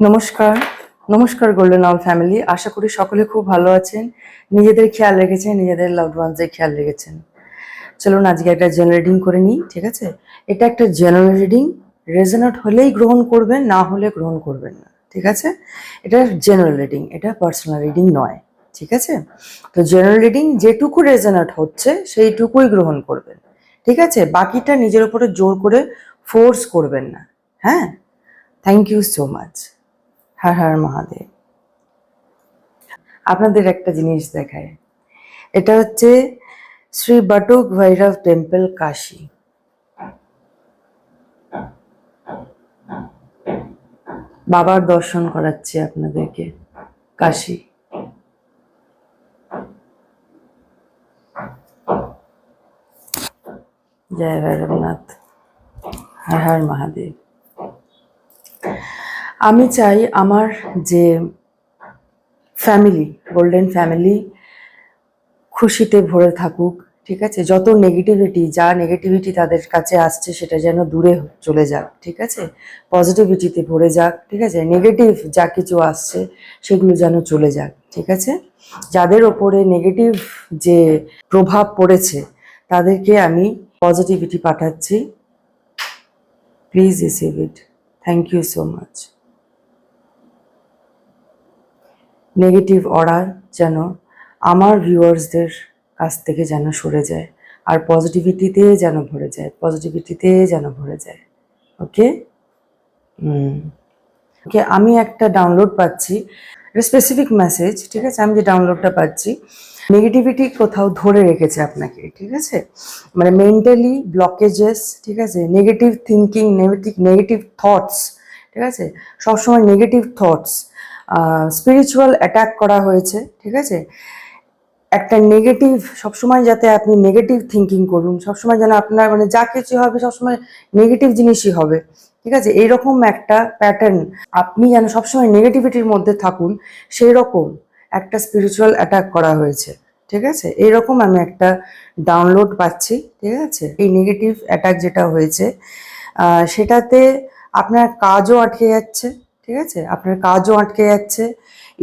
নমস্কার। নমস্কার golden all family, আশা করি সকলে খুব ভালো আছেন, নিজেদের খেয়াল রেখেছেন, নিজেদের লাভড ওয়ান্সদের খেয়াল রেখেছেন। চলুন আজকে একটা জেনারেল রিডিং করে নিই, ঠিক আছে? এটা একটা জেনারেল রিডিং, রেজোনেট হলেই গ্রহণ করবেন, না হলে গ্রহণ করবেন না, ঠিক আছে? এটা জেনারেল রিডিং, এটা পার্সোনাল রিডিং নয়, ঠিক আছে? তো জেনারেল রিডিং যেটুকু রেজোনেট হচ্ছে সেইটুকুই গ্রহণ করবেন, ঠিক আছে? বাকিটা নিজের উপরে জোর করে ফোর্স করবেন না। হ্যাঁ, thank you so much. Har Har Mahadev. আপনাদের একটা জিনিস দেখায়, এটা হচ্ছে শ্রী বটুক ভৈরব টেম্পল, কাশী। বাবার দর্শন করাচ্ছি আপনাদেরকে, কাশী। জয় ভৈরবনাথ, হর হর মহাদেব। আমি চাই আমার যে ফ্যামিলি, গোল্ডেন ফ্যামিলি খুশিতে ভরে থাকুক, ঠিক আছে? যত নেগেটিভিটি, যা নেগেটিভিটি তাদের কাছে আসছে সেটা যেন দূরে চলে যাক, ঠিক আছে? পজিটিভিটিতে ভরে যাক, ঠিক আছে? নেগেটিভ যা কিছু আসছে সেগুলো যেন চলে যাক, ঠিক আছে? যাদের ওপরে নেগেটিভ যে প্রভাব পড়েছে তাদেরকে আমি পজিটিভিটি পাঠাচ্ছি। Please receive it. Thank you so much. Negative aura যেন আমার ভিউয়ার্সদের কাছ থেকে যেন সরে যায়, আর পজিটিভিটিতে যেন ভরে যায়, পজিটিভিটিতে যেন ভরে যায়। ওকে, ওকে। আমি একটা ডাউনলোড পাচ্ছি, স্পেসিফিক মেসেজ, ঠিক আছে? আমি যে ডাউনলোডটা পাচ্ছি, নেগেটিভিটি কোথাও ধরে রেখেছে আপনাকে, ঠিক আছে? মানে মেন্টালি ব্লকেজেস, ঠিক আছে? নেগেটিভ থিঙ্কিং, নেগেটিভ থটস, ঠিক আছে? সবসময় নেগেটিভ থটস, স্পিরিচুয়াল অ্যাটাক করা হয়েছে, ঠিক আছে? একটা নেগেটিভ, সবসময় যাতে আপনি নেগেটিভ থিঙ্কিং করুন, সবসময় যেন আপনার মানে যা কিছু হবে সবসময় নেগেটিভ জিনিসই হবে, ঠিক আছে? এইরকম একটা প্যাটার্ন, আপনি যেন সবসময় নেগেটিভিটির মধ্যে থাকুন, সেই রকম একটা স্পিরিচুয়াল অ্যাটাক করা হয়েছে, ঠিক আছে? এইরকম আমি একটা ডাউনলোড পাচ্ছি, ঠিক আছে? এই নেগেটিভ অ্যাটাক যেটা হয়েছে সেটাতে আপনার কাজও আটকে যাচ্ছে, ঠিক আছে? আপনার কাজও আটকে যাচ্ছে।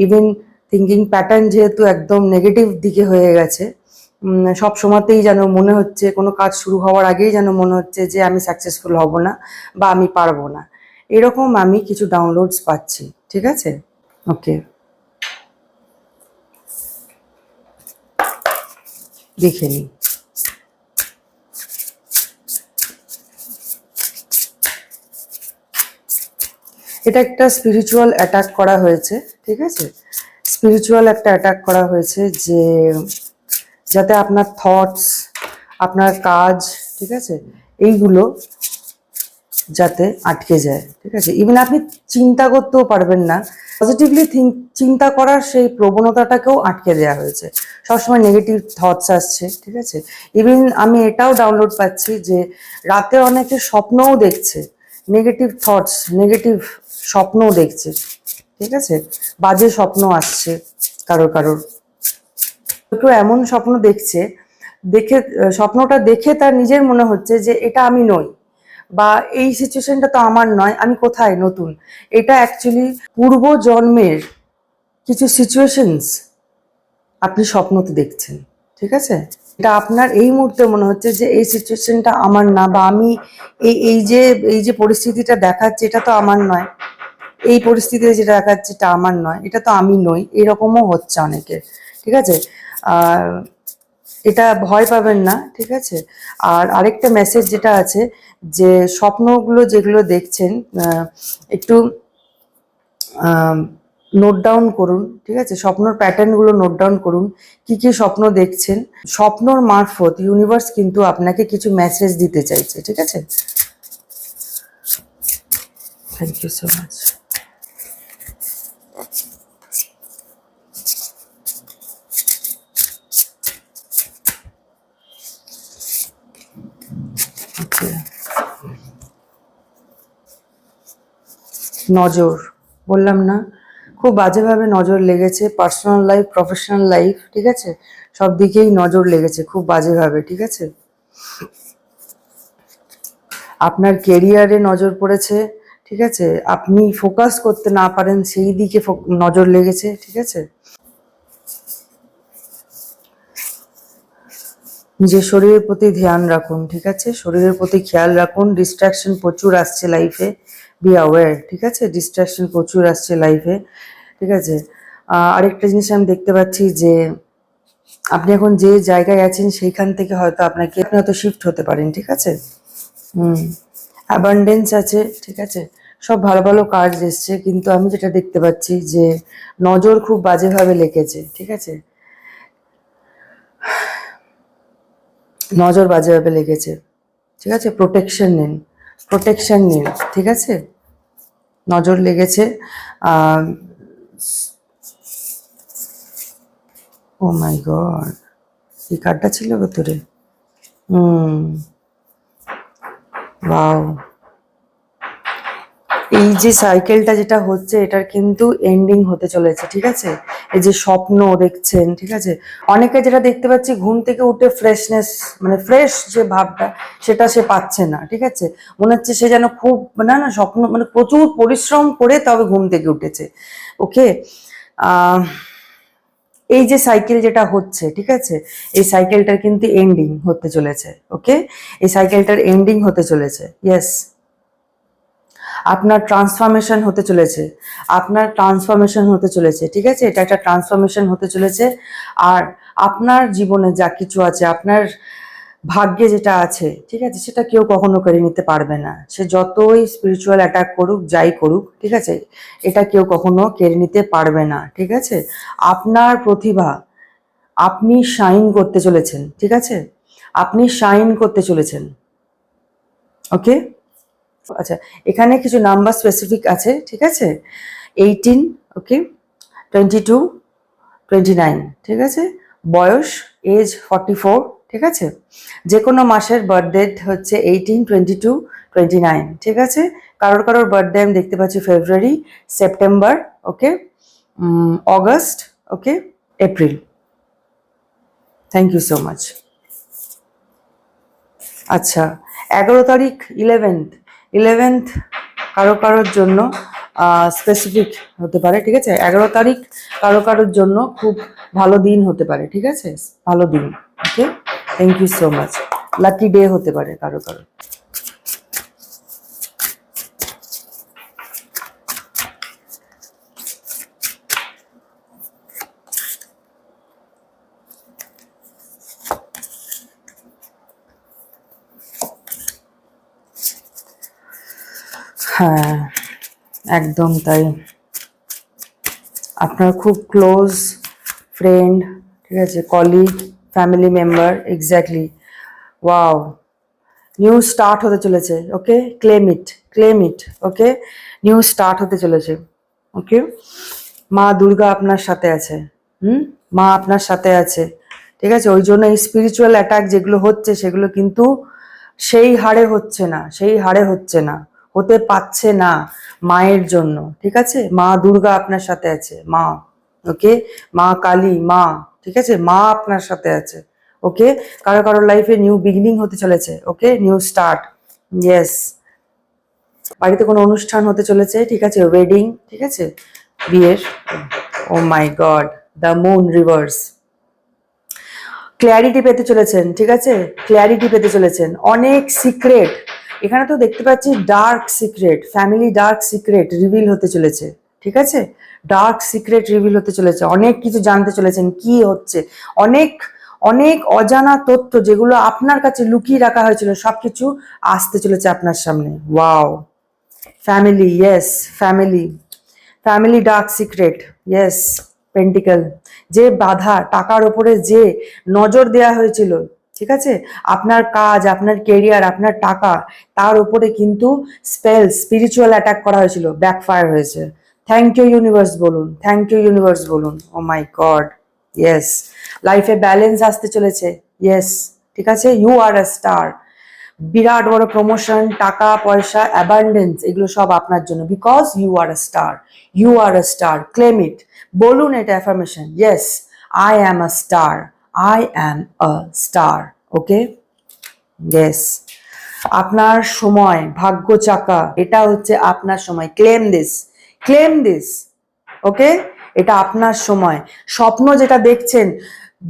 ইভেন থিঙ্কিং প্যাটার্ন যেহেতু একদম নেগেটিভ দিকে হয়ে গেছে, সব সময়তেই যেন মনে হচ্ছে, কোনো কাজ শুরু হওয়ার আগেই যেন মনে হচ্ছে যে আমি সাকসেসফুল হব না বা আমি পারবো না। এরকম আমি কিছু ডাউনলোডস পাচ্ছি, ঠিক আছে? ওকে, দেখে নিই। এটা একটা স্পিরিচুয়াল অ্যাটাক করা হয়েছে, ঠিক আছে? স্পিরিচুয়াল একটা অ্যাটাক করা হয়েছে যে যাতে আপনার থটস, আপনার কাজ, ঠিক আছে, এইগুলো যাতে আটকে যায়, ঠিক আছে? ইভেন আপনি চিন্তা করতেও পারবেন না, পজিটিভলি চিন্তা করার সেই প্রবণতাটাকেও আটকে দেওয়া হয়েছে। সবসময় নেগেটিভ থটস আসছে, ঠিক আছে? ইভেন আমি এটাও ডাউনলোড পাচ্ছি যে রাতে অনেকে স্বপ্নও দেখছে, নেগেটিভ থটস, নেগেটিভ স্বপ্নও দেখছে, ঠিক আছে? বাজে স্বপ্ন আসছে কারোর কারোর, কেউ এমন স্বপ্ন দেখছে, দেখে স্বপ্নটা দেখে তার নিজের মনে হচ্ছে যে এটা আমি নই, বা এই সিচুয়েশনটা তো আমার নয়, আমি কোথায় নতুন। এটা অ্যাকচুয়ালি পূর্ব জন্মের কিছু সিচুয়েশনস আপনি স্বপ্নতে দেখছেন, ঠিক আছে? এটা আপনার এই মুহূর্তে মনে হচ্ছে যে এই সিচুয়েশনটা আমার না, বা আমি এই যে পরিস্থিতিটা দেখাচ্ছে এটা তো আমার নয়, এই পরিস্থিতিতে যেটা দেখাচ্ছে এটা আমার নয়, এটা তো আমি নই, এরকমও হচ্ছে অনেকের, ঠিক আছে? আর এটা ভয় পাবেন না, ঠিক আছে? আর আরেকটা মেসেজ যেটা আছে, যে স্বপ্নগুলো যেগুলো দেখছেন একটু নোট ডাউন করুন, ঠিক আছে? স্বপ্নর প্যাটার্নগুলো নোট ডাউন করুন, কি কি স্বপ্ন দেখছেন। স্বপ্নর মারফত ইউনিভার্স কিন্তু আপনাকে কিছু মেসেজ দিতে চাইছে, ঠিক আছে? Thank you so much. নজর, বললাম না, খুব বাজেভাবে নজর লেগেছে, পার্সোনাল লাইফ, প্রফেশনাল লাইফ, ঠিক আছে? সব দিকেই নজর লেগেছে খুব বাজেভাবে, ঠিক আছে? আপনার কেরিয়ারে নজর পড়েছে, ঠিক আছে, আপনি ফোকাস করতে না পারেন সেই দিকে নজর লেগেছে, ঠিক আছে। নিজের শরীরের প্রতি ধ্যান রাখুন, ঠিক আছে, শরীরের প্রতি খেয়াল রাখুন। ডিস্ট্রাকশন প্রচুর আসছে লাইফে, বি অ্যাওয়্যার, ঠিক আছে, ডিস্ট্রাকশন প্রচুর আসছে লাইফে, ঠিক আছে। আরেকটা জিনিস আমি দেখতে পাচ্ছি যে আপনি এখন যে জায়গায় আছেন সেইখান থেকে হয়তো আপনি হয়তো শিফট হতে পারেন, ঠিক আছে। অ্যাবান্ডেন্স আছে, ঠিক আছে, সব ভালো ভালো কাজ এসছে, কিন্তু আমি যেটা দেখতে পাচ্ছি যে নজর খুব বাজেভাবে লেগেছে, ঠিক আছে, নজর বাজেভাবে লেগেছে, ঠিক আছে। প্রোটেকশন নিন, প্রোটেকশন নিন, ঠিক আছে, নজর লেগেছে। ও মাই গড, এই কার্ডটা ছিল ভেতরে। ওয়াও, এই যে সাইকেলটা যেটা হচ্ছে এটার কিন্তু এন্ডিং হতে চলেছে, ঠিক আছে। এই যে স্বপ্ন দেখছেন, ঠিক আছে, অনেকে যেটা দেখতে পাচ্ছি ঘুম থেকে উঠে ফ্রেশনেস, মানে ফ্রেশ যে ভাবটা সেটা সে পাচ্ছে না, ঠিক আছে। মনে হচ্ছে সে যেন খুব না না স্বপ্ন, মানে প্রচুর পরিশ্রম করে তবে ঘুম থেকে উঠেছে, ওকে। এই যে সাইকেল যেটা হচ্ছে, ঠিক আছে, এই সাইকেলটার কিন্তু এন্ডিং হতে চলেছে, ওকে। এই সাইকেলটার এন্ডিং হতে চলেছে, ইয়েস। আপনার ট্রান্সফরমেশন হতে চলেছে, আপনার ট্রান্সফরমেশন হতে চলেছে, ঠিক আছে, এটা একটা ট্রান্সফরমেশন হতে চলেছে। আর আপনার জীবনে যা কিছু আছে, আপনার ভাগ্যে যেটা আছে, ঠিক আছে, সেটা কেউ কখনো কেড়ে নিতে পারবে না। সে যতই স্পিরিচুয়াল অ্যাটাক করুক, যাই করুক, ঠিক আছে, এটা কেউ কখনো কেড়ে নিতে পারবে না, ঠিক আছে। আপনার প্রতিভা, আপনি শাইন করতে চলেছেন, ঠিক আছে, আপনি শাইন করতে চলেছেন, ওকে। আচ্ছা, এখানে কিছু নাম্বার স্পেসিফিক আছে, ঠিক আছে, 18, ওকে, 22, 29, ঠিক আছে, বয়স এজ 44, ঠিক আছে। যে কোনো মাসের বার্থডে হচ্ছে 18, 22, 29, ঠিক আছে। কারোর কারোর বার্থডে আমি দেখতে পাচ্ছি February, September, okay, August, okay, April. Thank you so much. আচ্ছা, 11 তারিখ, 11th কারো কারোর জন্য স্পেসিফিক হতে পারে, ঠিক আছে। 11 তারিখ কারো কারোর জন্য খুব ভালো দিন হতে পারে, ঠিক আছে, ভালো দিন, okay. Thank you so much. Lucky day হতে পারে কারো কারো। হ্যাঁ, একদম তাই। আপনার খুব ক্লোজ ফ্রেন্ড, ঠিক আছে, colleague, family member, exactly, wow, new start হতে চলেছে, okay, claim it, claim it, okay, new start হতে চলেছে, ওকে। মা দুর্গা আপনার সাথে আছে, মা আপনার সাথে আছে, ঠিক আছে। ওই জন্য এই স্পিরিচুয়াল অ্যাটাক যেগুলো হচ্ছে সেগুলো কিন্তু সেই হারে হচ্ছে না, সেই হারে হচ্ছে না, হতে পাচ্ছে না মায়ের জন্য, ঠিক আছে। মা দুর্গা আপনার সাথে আছে, মা, ওকে, মা কালী, মা, ঠিক আছে, মা আপনার সাথে আছে, ওকে। কারো কারো লাইফে নিউ বিগিনিং হতে চলেছে, ওকে, নিউ স্টার্ট, ইয়েস। বাড়িতে কোনো অনুষ্ঠান হতে চলেছে, ঠিক আছে, ওয়েডিং, ঠিক আছে, বিয়ের। Oh my god, the moon reverse. Clarity পেতে চলেছেন, ঠিক আছে, ক্ল্যারিটি পেতে চলেছেন। অনেক সিক্রেট, এখানে তো দেখতে পাচ্ছি dark secret, family dark secret reveal হতে চলেছে, ঠিক আছে, ডার্ক সিক্রেট রিভিল হতে চলেছে। অনেক কিছু জানতে চলেছেন কি হচ্ছে, অনেক অনেক অজানা তথ্য যেগুলো আপনার কাছে লুকিয়ে রাখা হয়েছিল সবকিছু আসতে চলেছে আপনার সামনে। Wow, family, yes, family, family dark secret, yes, pentacle. যে বাধা, টাকার ওপরে যে নজর দেয়া হয়েছিল, ঠিক আছে, আপনার কাজ, আপনার কেরিয়ার, আপনার টাকা, তার উপরে কিন্তু স্পিরিচুয়াল অ্যাটাক করা হয়েছিল, ব্যাকফায়ার হয়েছে। থ্যাংক ইউ ইউনিভার্স বলুন, থ্যাংক ইউ ইউনিভার্স বলুন। ও মাই গড, ইয়েস, লাইফে ব্যালেন্স আসতে চলেছে, ইয়েস, ঠিক আছে, ইউ আর আ স্টার। বিরাট বড় প্রমোশন, টাকা পয়সা, অ্যাবান্ডেন্স, এগুলো সব আপনার জন্য, because you are a star, you are a star, claim it, বলুন এটা affirmation, yes, I am a star, I am a star, okay, yes. আপনার সময়, ভাগ্য চাকা, এটা হচ্ছে আপনার সময়। Claim this, claim this, okay? এটা আপনার সময়। স্বপ্ন যেটা দেখছেন,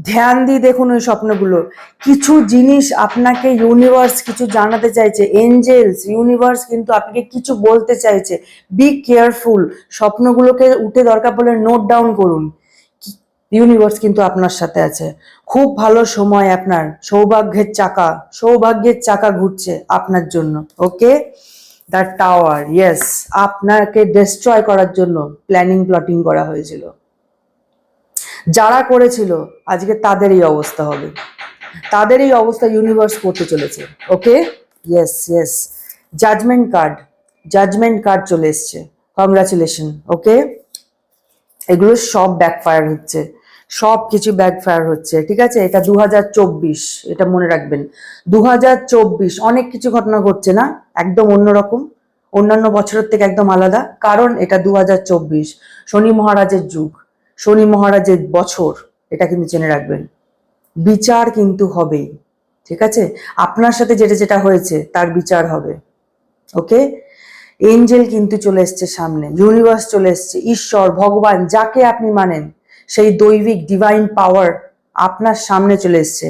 ধ্যান দিয়ে দেখুন ওই স্বপ্নগুলো। কিছু জিনিস আপনাকে ইউনিভার্স কিছু জানাতে চাইছে, এঞ্জেলস, ইউনিভার্স কিন্তু আপনাকে কিছু বলতে চাইছে। Be careful. স্বপ্নগুলোকে উঠে দরকার পড়লে নোট ডাউন করুন। ইউনিভার্স কিন্তু আপনার সাথে আছে। খুব ভালো সময় আপনার, সৌভাগ্যের চাকা, সৌভাগ্যের চাকা ঘুরছে আপনার জন্য, ওকে? দ্য টাওয়ার, ইয়েস, আপনাকে ডিস্ট্রয় করার জন্য প্ল্যানিং প্লটিং করা হয়েছিল। যারা করেছিল আজকে তাদের এই অবস্থা হবে, তাদের এই অবস্থা ইউনিভার্স করতে চলেছে, okay? Yes yes. Judgement card, judgement card চলে এসছে। Congratulation, okay? এগুলো সব ব্যাকফায়ার হচ্ছে, সব কিছু ব্যাকফায়ার হচ্ছে, ঠিক আছে? এটা 2024, এটা মনে রাখবেন। 2024 অনেক কিছু ঘটনা ঘটছে না, একদম অন্যরকম, অন্যান্য বছরের থেকে একদম আলাদা, কারণ এটা 2024 শনি মহারাজের যুগ, শনি মহারাজের বছর, এটা কিন্তু জেনে রাখবেন। বিচার কিন্তু হবেই, ঠিক আছে? আপনার সাথে যেটা যেটা হয়েছে তার বিচার হবে, ওকে? এঞ্জেল কিন্তু চলে এসছে সামনে, ইউনিভার্স চলে এসছে, ঈশ্বর, ভগবান, যাকে আপনি মানেন, সেই দৈবিক ডিভাইন পাওয়ার আপনার সামনে চলে এসছে।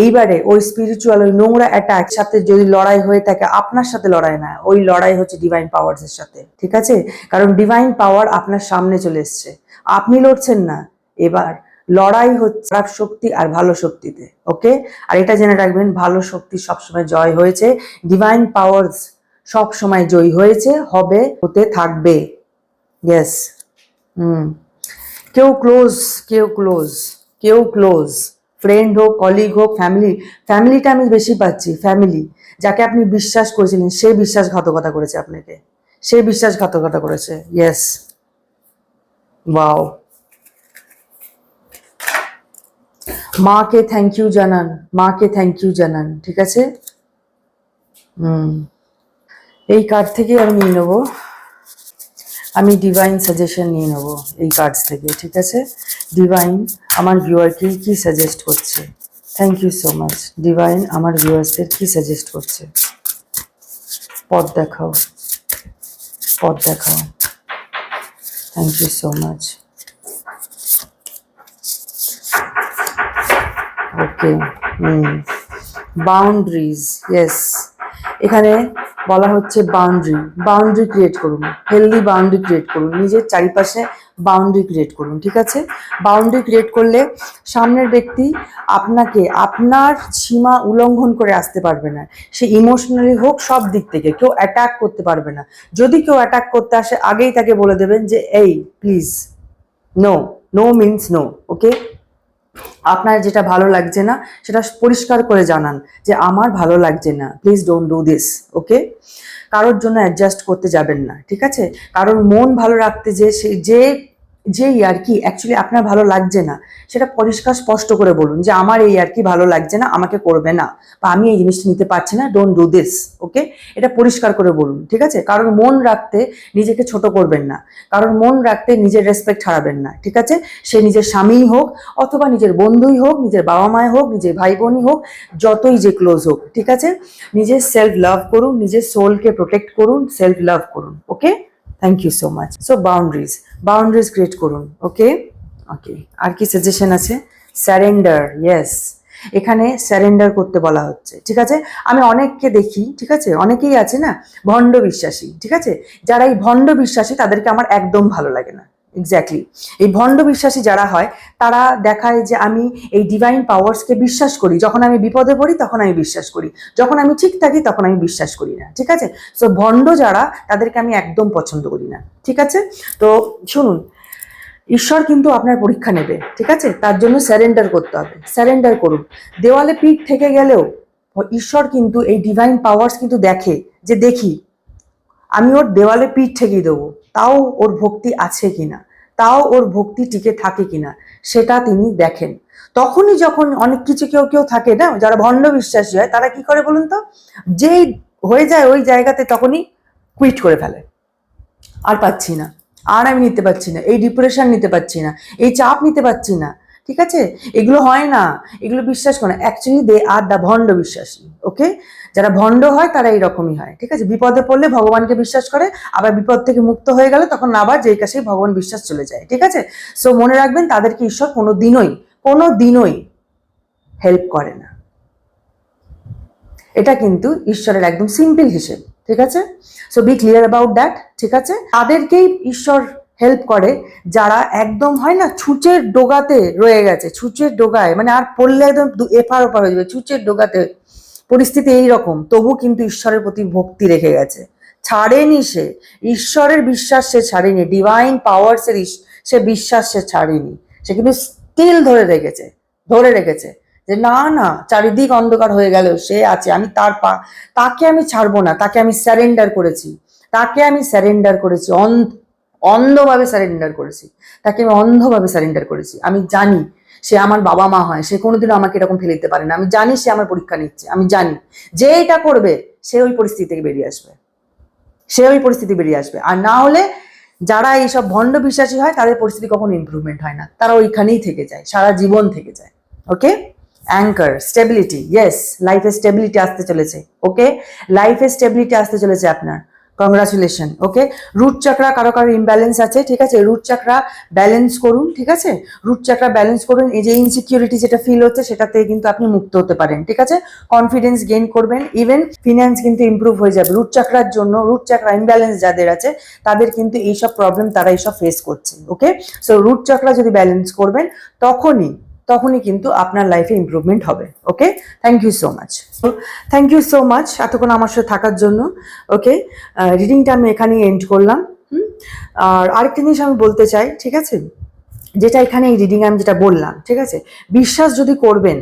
এইবারে ওই স্পিরিচুয়াল, ওই নোংরা অ্যাটাক সাথে যদি লড়াই হয়ে থাকে, আপনার সাথে লড়াই না, ওই লড়াই হচ্ছে ডিভাইন পাওয়ার্স এর সাথে, ঠিক আছে? কারণ ডিভাইন পাওয়ার আপনার সামনে চলে এসছে, আপনি লড়ছেন না। এবার লড়াই হচ্ছে খারাপ শক্তি আর ভালো শক্তিতে, ওকে? আর এটা জেনে রাখবেন, ভালো শক্তি সবসময় জয় হয়েছে, ডিভাইন পাওয়ার্স সব সময় জয়ী হয়েছে, হবে, হতে থাকবে। ইয়েস। কেউ ক্লোজ, কেউ ক্লোজ, কেউ ক্লোজ, ফ্রেন্ড হোক, কলিগ হোক, ফ্যামিলি, ফ্যামিলিটা আমি বেশি পাচ্ছি। ফ্যামিলি, যাকে আপনি বিশ্বাস করেছিলেন সে বিশ্বাসঘাতকতা করেছে আপনাকে, সে বিশ্বাসঘাতকতা করেছে। Yes, wow. মাকে থ্যাংক ইউ জানান, মাকে থ্যাংক ইউ জানান, ঠিক আছে? এই কার্ড থেকে আমি নিয়ে নেবো, আমি ডিভাইন সাজেশন নিয়ে নেব এই কার্ডস থেকে, ঠিক আছে? ডিভাইন আমার ভিউয়ারকে কি সাজেস্ট করছে? Thank you so much. Divine আমার ভিউয়ার্সদের কি সাজেস্ট করছে? পথ দেখাও, পথ দেখাও। Thank you so much. Okay, boundaries, yes. এখানে বলা হচ্ছে বাউন্ডারি, বাউন্ডারি ক্রিয়েট করুন, হেলদি বাউন্ডারি ক্রিয়েট করুন, নিজের চারিপাশে বাউন্ডারি ক্রিয়েট করুন, ঠিক আছে? বাউন্ডারি ক্রিয়েট করলে সামনের ব্যক্তি আপনাকে আপনার সীমা উল্লঙ্ঘন করে আসতে পারবে না। সে ইমোশনালি হোক, সব দিক থেকে কেউ অ্যাটাক করতে পারবে না। যদি কেউ অ্যাটাক করতে আসে, আগেই তাকে বলে দেবেন যে এই please, no, no means no, okay? আপনার যেটা ভালো লাগছে না সেটা পরিষ্কার করে জানান যে আমার ভালো লাগছে না, প্লিজ ডোন্ট ডু দিস, ওকে? কারোর জন্য অ্যাডজাস্ট করতে যাবেন না, ঠিক আছে? কারোর মন ভালো রাখতে যে যেই আর কি অ্যাকচুয়ালি আপনার ভালো লাগছে না, সেটা পরিষ্কার স্পষ্ট করে বলুন যে আমার এই আর কি ভালো লাগছে না, আমাকে করবে না, বা আমি এই জিনিসটা নিতে পারছি না, ডোন্ট ডু দিস, ওকে? এটা পরিষ্কার করে বলুন, ঠিক আছে? কারণ মন রাখতে নিজেকে ছোট করবেন না, কারণ মন রাখতে নিজের রেসপেক্ট হারাবেন না, ঠিক আছে? সে নিজের স্বামীই হোক, অথবা নিজের বন্ধুই হোক, নিজের বাবা মাই হোক, নিজের ভাই বোনই হোক, যতই যে ক্লোজ হোক, ঠিক আছে? নিজের সেলফ লাভ করুন, নিজের সোলকে প্রোটেক্ট করুন, সেলফ লাভ করুন, okay? Thank you so much. So boundaries, boundaries create করুন, ওকে? ওকে, আর কি সাজেশন আছে? Surrender, yes. এখানে স্যারেন্ডার করতে বলা হচ্ছে, ঠিক আছে? আমি অনেককে দেখি, ঠিক আছে, অনেকেই আছে না ভণ্ড বিশ্বাসী, ঠিক আছে? যারা এই ভণ্ড বিশ্বাসী তাদেরকে আমার একদম ভালো লাগে না। এক্স্যাক্টলি, এই ভণ্ড বিশ্বাসী যারা হয় তারা দেখায় যে আমি এই ডিভাইন পাওয়ার্সকে বিশ্বাস করি, যখন আমি বিপদে পড়ি তখন আমি বিশ্বাস করি, যখন আমি ঠিক থাকি তখন আমি বিশ্বাস করি না, ঠিক আছে? সো ভণ্ড যারা, তাদেরকে আমি একদম পছন্দ করি না, ঠিক আছে? তো শুনুন, ঈশ্বর কিন্তু আপনার পরীক্ষা নেবে, ঠিক আছে? তার জন্য স্যারেন্ডার করতে হবে, স্যারেন্ডার করুন। দেওয়ালে পিঠ থেকে গেলেও ঈশ্বর কিন্তু এই ডিভাইন পাওয়ার্স কিন্তু দেখে, যে দেখি আমি ওর দেওয়ালে পিঠ ঠেকিয়ে দেবো, তাও ওর ভক্তি আছে কিনা, তাও ওর ভক্তি টিকে থাকে কিনা, সেটা তিনি দেখেন। তখনই যখন অনেক কিছু কেউ কেউ থাকে না যারা ভণ্ড বিশ্বাসী হয়, তারা কি করে বলুন তো? যেই হয়ে যায় ওই জায়গাতে, তখনই কুইট করে ফেলে, আর পাচ্ছি না, আর আমি নিতে পারছি না, এই ডিপ্রেশন নিতে পারছি না, এই চাপ নিতে পারছি না, ঠিক ঠিক আছে? এগুলো হয় না, এগুলো বিশ্বাস করে না। অ্যাকচুয়ালি দে আর দ্য ভণ্ড বিশ্বাসী। ওকে, যারা ভণ্ড হয় তারা এইরকমই হয়। ঠিক আছে, বিপদে পড়লে ভগবানকে বিশ্বাস করে, আবার বিপদ থেকে মুক্ত হয়ে গেলে তখন আবার যেই কাছে ভগবান বিশ্বাস চলে যায়। ঠিক আছে, সো মনে রাখবেন তাদেরকে ঈশ্বর কোনোদিনই হেল্প করে না। এটা কিন্তু ঈশ্বরের একদম সিম্পল হিসেব। ঠিক আছে, so be clear about that. ঠিক আছে, তাদেরকেই ঈশ্বর হেল্প করে যারা একদম হয় না ছুঁচের ডোগাতে রয়ে গেছে, ছুঁচের ডোগায়, মানে আর পড়লে একদম এপার ওপার হয়ে যাবে, ছুঁচের ডোগাতে পরিস্থিতি এইরকম, তবু কিন্তু ঈশ্বরের প্রতি ভক্তি রেখে গেছে, ছাড়েনি সে, ঈশ্বরের বিশ্বাস সে ছাড়েনি, ডিভাইন পাওয়ার্স এর সে বিশ্বাস সে ছাড়েনি, সে কিন্তু স্টিল ধরে রেখেছে যে না না চারিদিক অন্ধকার হয়ে গেল সে আছে, আমি তাকে আমি ছাড়বো না, তাকে আমি স্যারেন্ডার করেছি, অন্ধভাবে স্যারেন্ডার করেছি, তাকে আমি অন্ধভাবে স্যারেন্ডার করেছি। আমি জানি সে আমার বাবা মা হয়, সে কোনোদিনও আমাকে এরকম ফেলে দিতে পারে না, আমি জানি সে আমার পরীক্ষা নিচ্ছে, আমি জানি যে এটা করবে সে ওই পরিস্থিতি থেকে বেরিয়ে আসবে, আর না হলে যারা এইসব ভণ্ড বিশ্বাসী হয় তাদের পরিস্থিতি কখনো ইমপ্রুভমেন্ট হয় না, তারা ওইখানেই থেকে যায়, সারা জীবন থেকে যায়। ওকে, অ্যাঙ্কার, স্টেবিলিটি, ইয়েস, লাইফে স্টেবিলিটি আসতে চলেছে। ওকে, লাইফে স্টেবিলিটি আসতে চলেছে আপনার, কংগ্রাচুলেশন। ওকে, রুট চাকরা কারো ইমব্যালেন্স আছে, ঠিক আছে, রুট চাকরা ব্যালেন্স করুন। ঠিক আছে, রুট চাকরা ব্যালেন্স করুন, এই যে ইনসিকিউরিটি যেটা ফিল হচ্ছে সেটাতে কিন্তু আপনি মুক্ত হতে পারেন। ঠিক আছে, কনফিডেন্স গেইন করবেন, ইভেন ফিনান্স কিন্তু ইমপ্রুভ হয়ে যাবে। রুট চাকরার জন্য, রুট চাকরা ইমব্যালেন্স যাদের আছে তাদের কিন্তু এইসব প্রবলেম তারা এইসব ফেস করছে। ওকে, সো রুট চাকরা যদি ব্যালেন্স করবেন তখনই কিন্তু আপনার লাইফে ইমপ্রুভমেন্ট হবে। ওকে, থ্যাংক ইউ সো মাচ এতক্ষণ আমার সাথে থাকার জন্য। ওকে, রিডিংটা আমি এখানেই এন্ড করলাম। আর আরেকটা জিনিস আমি বলতে চাই, ঠিক আছে, যেটা এখানে এই রিডিং আমি যেটা বললাম, ঠিক আছে, বিশ্বাস যদি করবেন,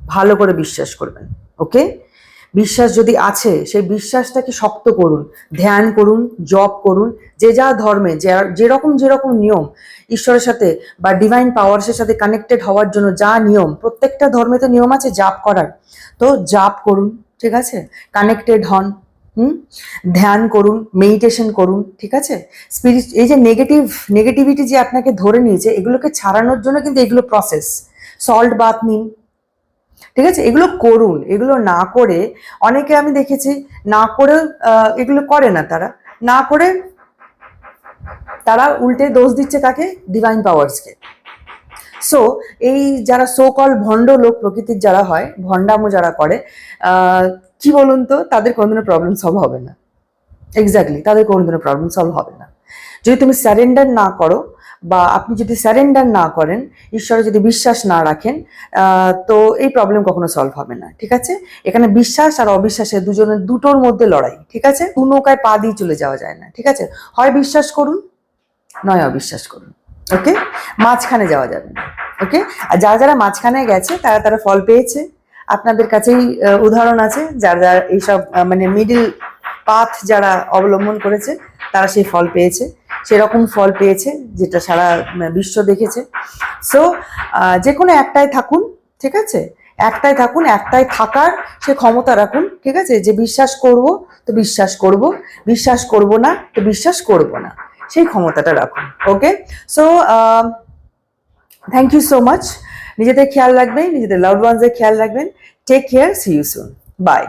ভালো করে বিশ্বাস করবেন। ওকে, বিশ্বাস যদি আছে সেই বিশ্বাসটাকে শক্ত করুন, ধ্যান করুন, জপ করুন, যে যা ধর্মে যেরকম নিয়ম ঈশ্বরের সাথে বা ডিভাইন পাওয়ার্সের সাথে কানেক্টেড হওয়ার জন্য যা নিয়ম, প্রত্যেকটা ধর্মে তো নিয়ম আছে জাপ করার, তো জাপ করুন। ঠিক আছে, কানেক্টেড হন, ধ্যান করুন, মেডিটেশন করুন। ঠিক আছে, এই যে নেগেটিভিটি যে আপনাকে ধরে নিয়েছে, এগুলোকে ছাড়ানোর জন্য কিন্তু এগুলো প্রসেস। সল্ট বাথ নিন, ঠিক আছে, এগুলো করুন। এগুলো না করে অনেকে আমি দেখেছি না করে এগুলো করে না, না করে তারা উল্টে দোষ দিচ্ছে তাকে, ডিভাইন পাওয়ার্সকে। সো এই যারা সো কল ভণ্ড লোক প্রকৃতির যারা হয়, ভণ্ডামো যারা করে, কি বলুন তো, তাদের কোনোদিনও প্রবলেম সলভ হবে না। এক্স্যাক্টলি, তাদের কোনোদিনও প্রবলেম সলভ হবে না। যদি তুমি স্যারেন্ডার না করো, বা আপনি যদি স্যারেন্ডার না করেন, ঈশ্বরে যদি বিশ্বাস না রাখেন, তো এই প্রবলেম কখনো সলভ হবে না। ঠিক আছে, এখানে বিশ্বাস আর অবিশ্বাসের দুটোর মধ্যে লড়াই। ঠিক আছে, দু নৌকায় পা দিয়ে চলে যাওয়া যায় না। ঠিক আছে, হয় বিশ্বাস করুন, নয় অবিশ্বাস করুন। ওকে, মাঝখানে যাওয়া যাবে না। ওকে, আর যারা মাঝখানে গেছে তারা ফল পেয়েছে। আপনাদের কাছেই উদাহরণ আছে, যারা এইসব মানে মিডিল পাথ যারা অবলম্বন করেছে তারা সেই ফল পেয়েছে, সেরকম ফল পেয়েছে যেটা সারা বিশ্ব দেখেছে। সো যে কোনো একটাই থাকুন, ঠিক আছে, একটাই থাকুন, একটাই থাকার সে ক্ষমতা রাখুন। ঠিক আছে, যে বিশ্বাস করব তো বিশ্বাস করব, বিশ্বাস করব না তো বিশ্বাস করব না, সেই ক্ষমতাটা রাখুন। Okay, so thank you so much. নিজেদের খেয়াল রাখবেন, নিজেদের লাভড ওয়ান্সদের খেয়াল রাখবেন। Take care, see you soon, by.